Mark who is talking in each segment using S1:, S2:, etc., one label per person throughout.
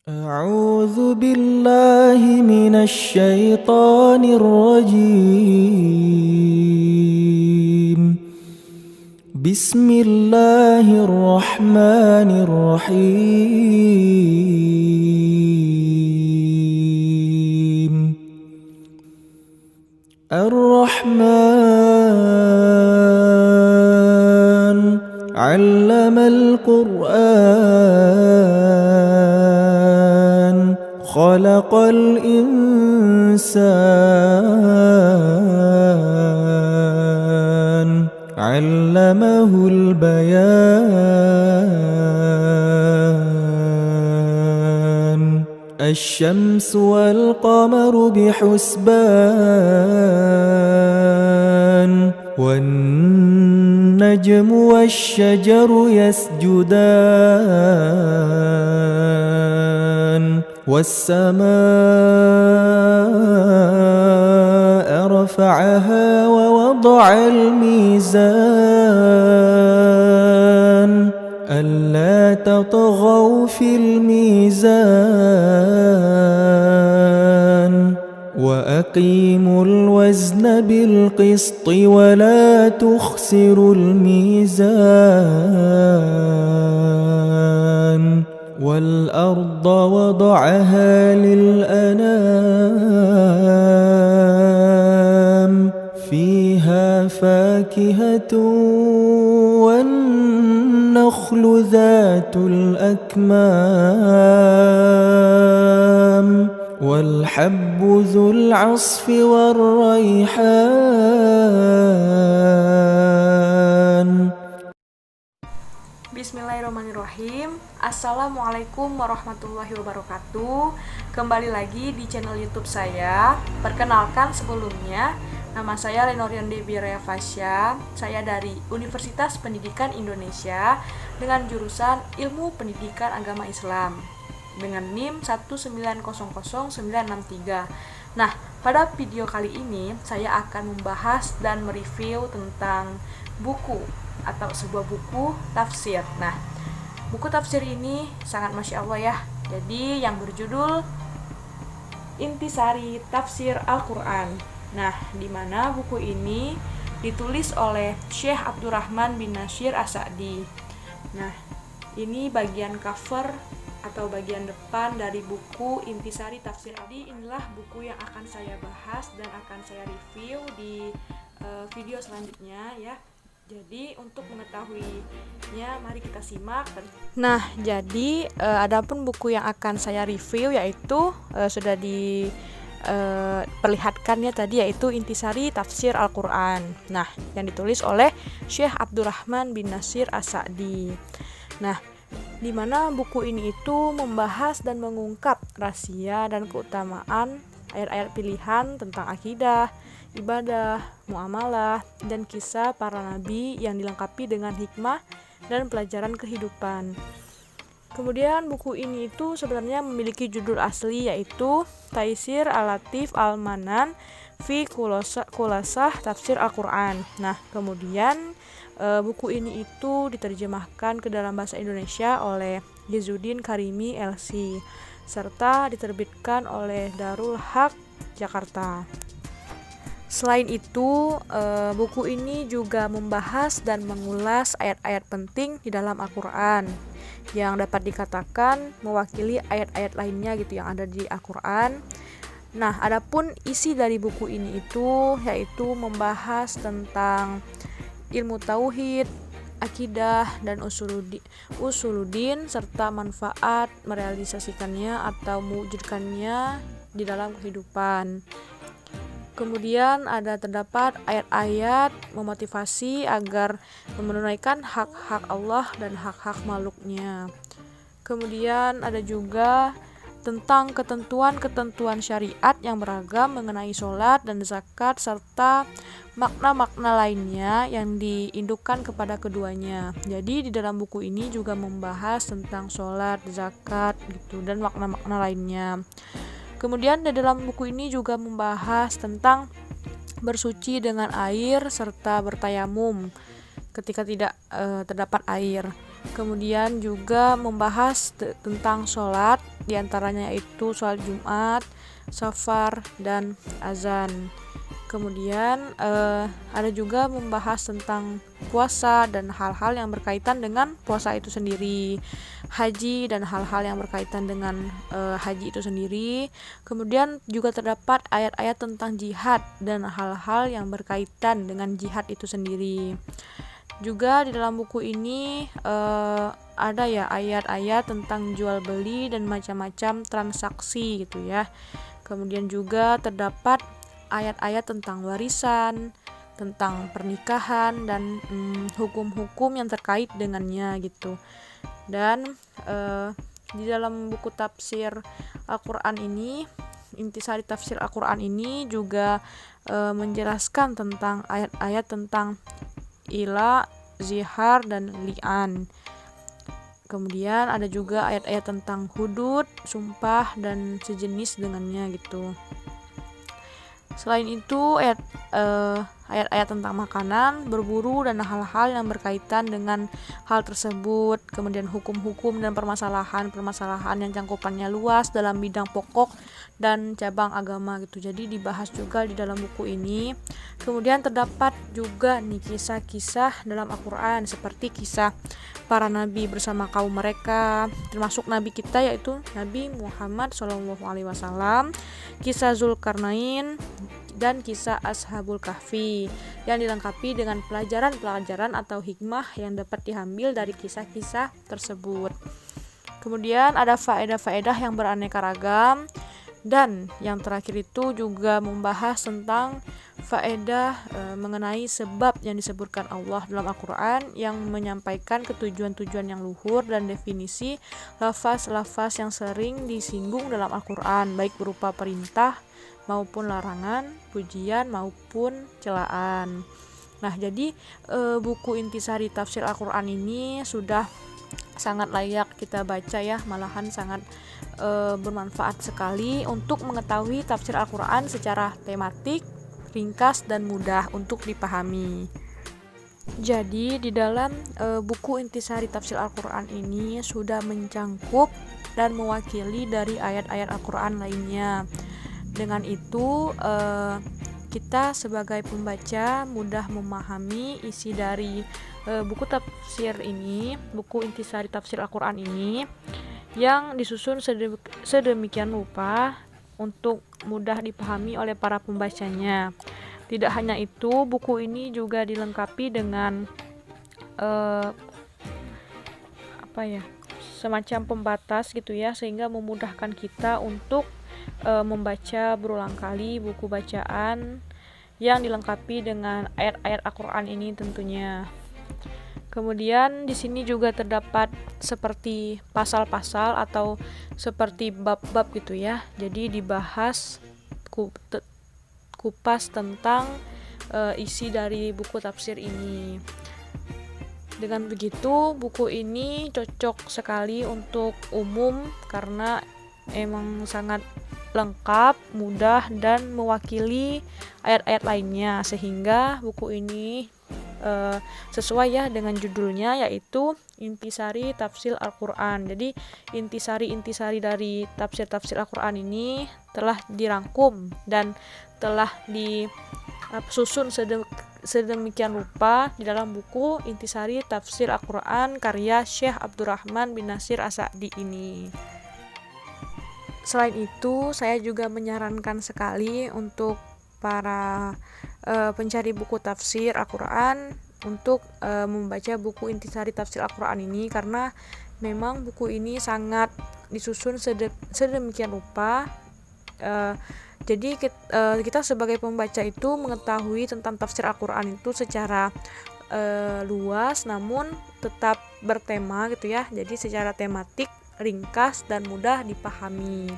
S1: أعوذ بالله من الشيطان الرجيم. بسم الله الرحمن الرحيم. الرحمن علم القرآن خلق الإنسان علمه البيان. الشمس والقمر بحسبان والنجم والشجر يسجدان والسماء رفعها ووضع الميزان ألا تطغوا في الميزان وأقيموا الوزن بالقسط ولا تخسروا الميزان والأرض وضعها للأنام فيها فاكهة والنخل ذات الأكمام والحب ذو العصف والريحان.
S2: Bismillahirrahmanirrahim. Assalamualaikum warahmatullahi wabarakatuh. Kembali lagi di channel YouTube saya. Perkenalkan sebelumnya, nama saya Lenorian Debbie Rea Fasya. Saya dari Universitas Pendidikan Indonesia dengan jurusan Ilmu Pendidikan Agama Islam dengan NIM 1900963. Nah, pada video kali ini saya akan membahas dan mereview tentang buku atau sebuah buku tafsir. Nah, buku tafsir ini sangat Masya Allah ya. Jadi yang berjudul Intisari Tafsir Al-Quran. Nah, di mana buku ini ditulis oleh Syekh Abdurrahman bin Nasyir As-Sa'di. Nah, ini bagian cover atau bagian depan dari buku Intisari Tafsir. Jadi inilah buku yang akan saya bahas dan akan saya review di video selanjutnya ya. Jadi untuk mengetahuinya mari kita simak. Nah, jadi adapun buku yang akan saya review yaitu sudah diperlihatkannya tadi, yaitu Intisari Tafsir Al-Quran. Nah, yang ditulis oleh Syekh Abdurrahman bin Nasyir As-Sa'di. Nah, di mana buku ini itu membahas dan mengungkap rahasia dan keutamaan ayat-ayat pilihan tentang akidah, ibadah, muamalah, dan kisah para nabi yang dilengkapi dengan hikmah dan pelajaran kehidupan. Kemudian buku ini itu sebenarnya memiliki judul asli yaitu Taisir Al-Latif Al-Manan fi Khulasah Tafsir Al-Quran. Nah, kemudian buku ini itu diterjemahkan ke dalam bahasa Indonesia oleh Ghizuddin Karimi LC serta diterbitkan oleh Darul Haq Jakarta. Selain itu, buku ini juga membahas dan mengulas ayat-ayat penting di dalam Al-Quran yang dapat dikatakan mewakili ayat-ayat lainnya gitu yang ada di Al-Quran. Nah, adapun isi dari buku ini itu yaitu membahas tentang ilmu tauhid, akidah, dan usuluddin serta manfaat merealisasikannya atau mewujudkannya di dalam kehidupan. Kemudian terdapat ayat-ayat memotivasi agar menunaikan hak-hak Allah dan hak-hak makhluknya. Kemudian ada juga tentang ketentuan-ketentuan syariat yang beragam mengenai sholat dan zakat serta makna-makna lainnya yang diindukkan kepada keduanya. Jadi di dalam buku ini juga membahas tentang sholat, zakat gitu dan makna-makna lainnya. Kemudian di dalam buku ini juga membahas tentang bersuci dengan air serta bertayamum ketika tidak terdapat air. Kemudian juga membahas tentang sholat diantaranya yaitu sholat Jumat, safar, dan azan. Kemudian ada juga membahas tentang puasa dan hal-hal yang berkaitan dengan puasa itu sendiri, haji dan hal-hal yang berkaitan dengan haji itu sendiri. Kemudian juga terdapat ayat-ayat tentang jihad dan hal-hal yang berkaitan dengan jihad itu sendiri. Juga di dalam buku ini ada ya ayat-ayat tentang jual beli dan macam-macam transaksi gitu ya. Kemudian juga terdapat ayat-ayat tentang warisan, tentang pernikahan dan hukum-hukum yang terkait dengannya gitu. Dan di dalam buku tafsir Al-Qur'an ini, Intisari Tafsir Al-Qur'an ini juga menjelaskan tentang ayat-ayat tentang ila, zihar, dan li'an. Kemudian ada juga ayat-ayat tentang hudud, sumpah, dan sejenis dengannya gitu. Selain itu ayat-ayat tentang makanan, berburu, dan hal-hal yang berkaitan dengan hal tersebut. Kemudian hukum-hukum dan permasalahan yang cangkupannya luas dalam bidang pokok dan cabang agama gitu. Jadi dibahas juga di dalam buku ini. Kemudian terdapat juga nih kisah-kisah dalam Al-Qur'an seperti kisah para nabi bersama kaum mereka, termasuk nabi kita yaitu Nabi Muhammad SAW, kisah Zulkarnain, dan kisah Ashabul Kahfi yang dilengkapi dengan pelajaran-pelajaran atau hikmah yang dapat diambil dari kisah-kisah tersebut. Kemudian ada faedah-faedah yang beraneka ragam, dan yang terakhir itu juga membahas tentang faedah mengenai sebab yang disebutkan Allah dalam Al-Qur'an yang menyampaikan ketujuan-tujuan yang luhur dan definisi lafaz-lafaz yang sering disinggung dalam Al-Qur'an, baik berupa perintah maupun larangan, pujian maupun celaan. Nah, jadi buku Intisari Tafsir Al-Qur'an ini sudah sangat layak kita baca ya, malahan sangat bermanfaat sekali untuk mengetahui tafsir Al-Qur'an secara tematik, ringkas, dan mudah untuk dipahami. Jadi di dalam buku Intisari Tafsir Al-Qur'an ini sudah mencangkup dan mewakili dari ayat-ayat Al-Qur'an lainnya. Dengan itu kita sebagai pembaca mudah memahami isi dari buku tafsir ini, buku Intisari Tafsir Al-Qur'an ini yang disusun sedemikian rupa untuk mudah dipahami oleh para pembacanya. Tidak hanya itu, buku ini juga dilengkapi dengan semacam pembatas gitu ya, sehingga memudahkan kita untuk membaca berulang kali buku bacaan yang dilengkapi dengan ayat-ayat Al-Qur'an ini tentunya. Kemudian di sini juga terdapat seperti pasal-pasal atau seperti bab-bab gitu ya. Jadi dibahas kupas tentang isi dari buku tafsir ini. Dengan begitu, buku ini cocok sekali untuk umum karena emang sangat lengkap, mudah, dan mewakili ayat-ayat lainnya, sehingga buku ini sesuai ya dengan judulnya, yaitu Intisari Tafsir Al-Qur'an. Jadi intisari dari tafsir Al-Qur'an ini telah dirangkum dan telah disusun sedemikian rupa di dalam buku Intisari Tafsir Al-Qur'an karya Syekh Abdurrahman bin Nasir As-Sa'di ini. Selain itu, saya juga menyarankan sekali untuk para pencari buku tafsir Al-Qur'an untuk membaca buku Intisari Tafsir Al-Qur'an ini, karena memang buku ini sangat disusun sedemikian rupa. Jadi kita sebagai pembaca itu mengetahui tentang tafsir Al-Qur'an itu secara luas namun tetap bertema gitu ya. Jadi secara tematik, ringkas, dan mudah dipahami.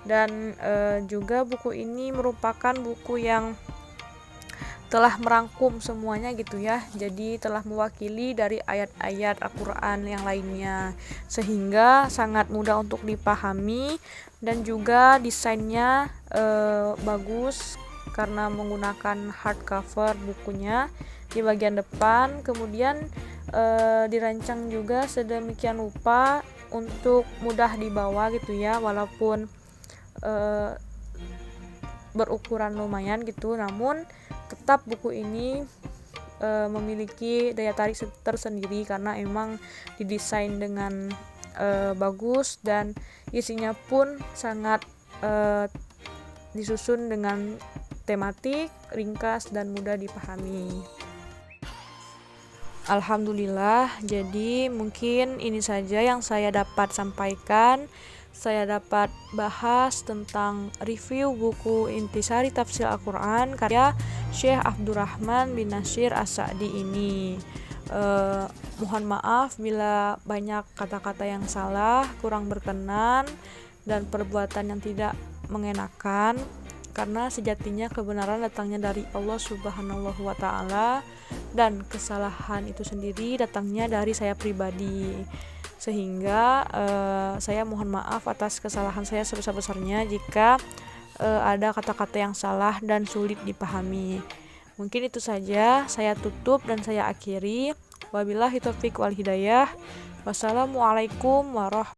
S2: Dan juga buku ini merupakan buku yang telah merangkum semuanya gitu ya. Jadi telah mewakili dari ayat-ayat Al-Qur'an yang lainnya, sehingga sangat mudah untuk dipahami. Dan juga desainnya bagus karena menggunakan hardcover bukunya di bagian depan. Kemudian dirancang juga sedemikian rupa untuk mudah dibawa gitu ya, walaupun berukuran lumayan gitu, namun tetap buku ini memiliki daya tarik tersendiri karena emang didesain dengan bagus dan isinya pun sangat disusun dengan tematik, ringkas dan mudah dipahami. Alhamdulillah, jadi mungkin ini saja yang saya dapat sampaikan. Saya dapat bahas tentang review buku Intisari Tafsir Al-Quran karya Syekh Abdurrahman bin Nasyir As-Sa'di ini. Mohon maaf bila banyak kata-kata yang salah, kurang berkenan, dan perbuatan yang tidak mengenakan, karena sejatinya kebenaran datangnya dari Allah Subhanahu wa Ta'ala, dan kesalahan itu sendiri datangnya dari saya pribadi. Sehingga saya mohon maaf atas kesalahan saya sebesar-besarnya jika ada kata-kata yang salah dan sulit dipahami. Mungkin itu saja, saya tutup dan saya akhiri. Wabillahi taufiq wal hidayah. Wassalamualaikum warahmatullahi